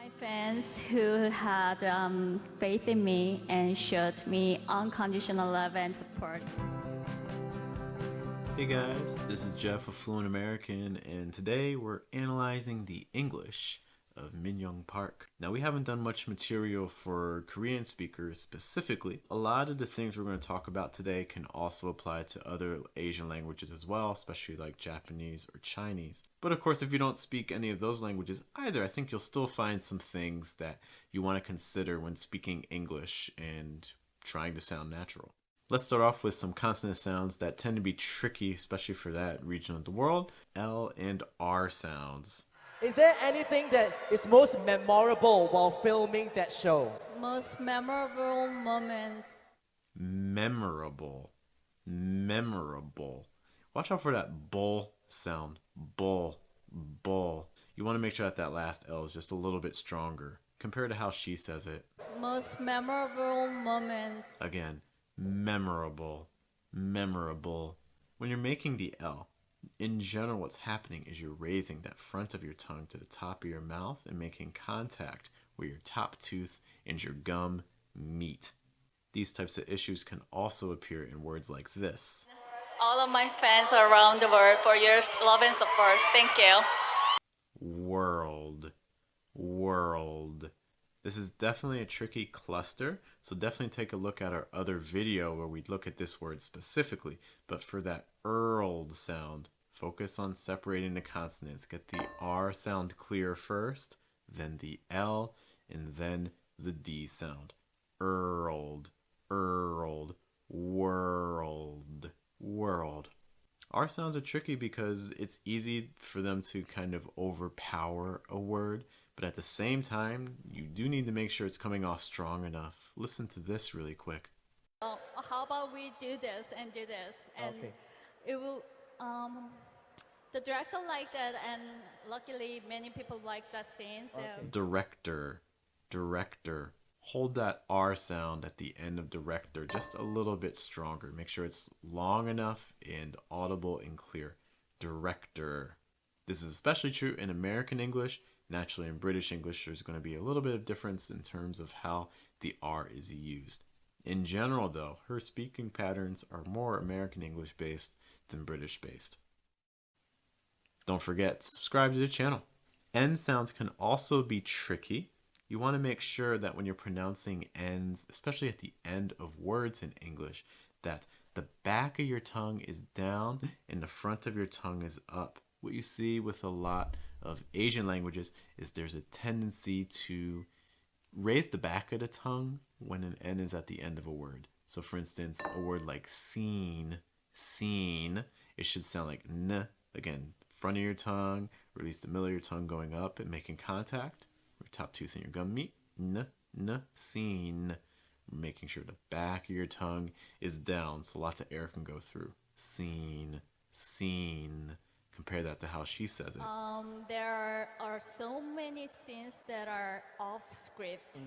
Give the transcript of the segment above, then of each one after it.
My fans who had faith in me and showed me unconditional love and support. Hey guys, this is Jeff of Fluent American, and today we're analyzing the English of Min Young Park. Now, we haven't done much material for Korean speakers specifically. A lot of the things we're going to talk about today can also apply to other Asian languages as well, especially like Japanese or Chinese. But of course, if you don't speak any of those languages either, I think you'll still find some things that you want to consider when speaking English and trying to sound natural. Let's start off with some consonant sounds that tend to be tricky, especially for that region of the world. L and R sounds. Is there anything that is most memorable while filming that show? Most memorable moments. Memorable. Memorable. Watch out for that bull sound. Bull. Bull. You want to make sure that that last L is just a little bit stronger compared to how she says it. Most memorable moments. Again, memorable. Memorable. When you're making the L, in general, what's happening is you're raising that front of your tongue to the top of your mouth and making contact where your top tooth and your gum meet. These types of issues can also appear in words like this. All of my fans around the world for your love and support. Thank you. World. World. This is definitely a tricky cluster, so definitely take a look at our other video where we look at this word specifically. But for that ERLed sound, focus on separating the consonants. Get the R sound clear first, then the L, and then the D sound. ERLed, ERLed, world, world. R sounds are tricky because it's easy for them to kind of overpower a word, but at the same time, you do need to make sure it's coming off strong enough. Listen to this really quick. How about we do this and do this? And Okay. it will, the director liked that, and luckily many people like that scene. So Okay. Director, director. Hold that R sound at the end of director just a little bit stronger. Make sure it's long enough and audible and clear. Director. This is especially true in American English. Naturally, in British English, there's going to be a little bit of difference in terms of how the R is used. In general, though, her speaking patterns are more American English based than British based. Don't forget to subscribe to the channel. N sounds can also be tricky. You want to make sure that when you're pronouncing N's, especially at the end of words in English, that the back of your tongue is down and the front of your tongue is up. What you see with a lot of Asian languages is there's a tendency to raise the back of the tongue when an N is at the end of a word. So for instance, a word like seen, seen, it should sound like N. Again, front of your tongue, release the middle of your tongue going up and making contact. Your top tooth and your gum meet. N, N, seen. Making sure the back of your tongue is down so lots of air can go through. Seen, seen. Compare that to how she says it. there are so many scenes that are off script.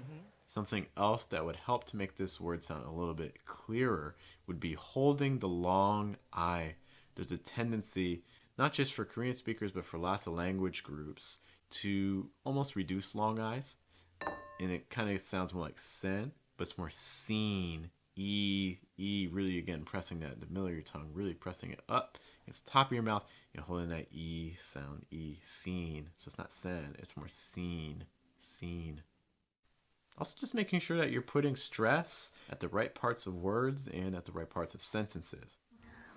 Something else that would help to make this word sound a little bit clearer would be holding the long I. There's a tendency, not just for Korean speakers, but for lots of language groups, to almost reduce long I's. And it kind of sounds more like sen, but it's more seen. E, really again pressing that in the middle of your tongue, really pressing it up. It's the top of your mouth. You're holding that E sound, E, seen. So it's not sen, it's more seen, seen. Also just making sure that you're putting stress at the right parts of words and at the right parts of sentences.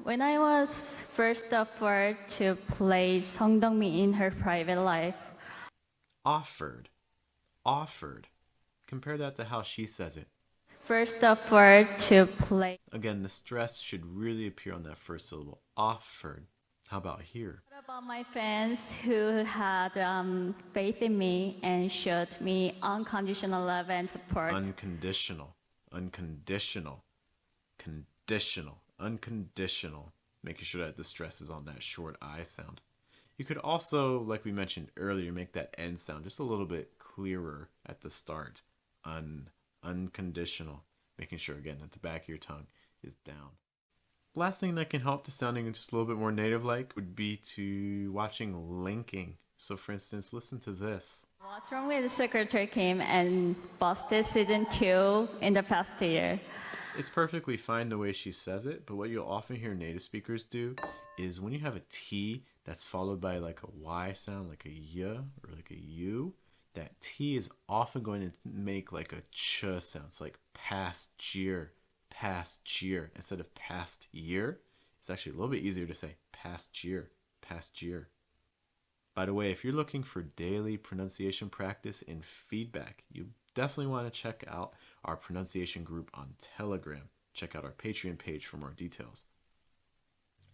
When I was first offered to play Song Dong-mi in her private life, Offered, offered. Compare that to how she says it. first offered to play. Again, the stress should really appear on that first syllable. Offered. How about here? What about my fans who had faith in me and showed me unconditional love and support? Unconditional, unconditional, conditional, unconditional. Making sure that the stress is on that short I sound. You could also, like we mentioned earlier, make that N sound just a little bit clearer at the start. Unconditional. Making sure, again, that the back of your tongue is down. Last thing that can help to sounding just a little bit more native-like would be to watching linking. So for instance, listen to this. What's wrong with the secretary came and busted season 2 in the past year? It's perfectly fine the way she says it, but what you'll often hear native speakers do is when you have a T that's followed by like a Y sound, like a Y or like a U, that T is often going to make like a ch sound. It's like past year, instead of past year. It's actually a little bit easier to say past year, past year. By the way, if you're looking for daily pronunciation practice and feedback, you definitely want to check out our pronunciation group on Telegram. Check out our Patreon page for more details.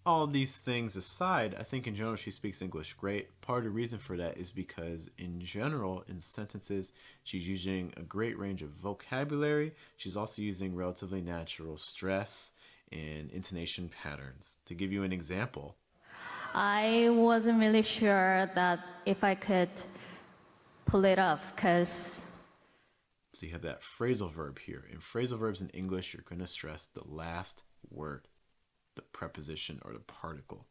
All these things aside, I think in general she speaks English great. Part of the reason for that is because in general, in sentences, she's using a great range of vocabulary. She's also using relatively natural stress and intonation patterns. To give you an example, I wasn't really sure that if I could pull it off because so you have that phrasal verb here. In phrasal verbs in English, you're going to stress the last word, the preposition or the particle.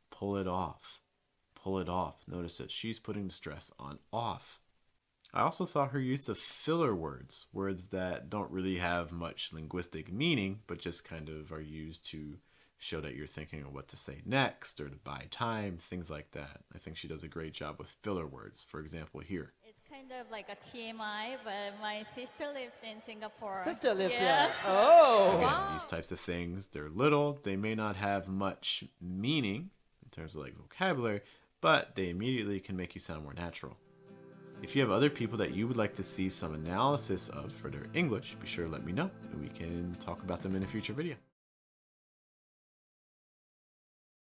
Pull it off. Pull it off. Notice that she's putting the stress on off. I also thought her use of filler words, words that don't really have much linguistic meaning, but just kind of are used to show that you're thinking of what to say next or to buy time, things like that. I think she does a great job with filler words. For example, here. it's kind of like a TMI, but my sister lives in Singapore. Sister lives Yes. here. Oh. Again, these types of things, they're little, they may not have much meaning in terms of like vocabulary, but they immediately can make you sound more natural. If you have other people that you would like to see some analysis of for their English, be sure to let me know and we can talk about them in a future video.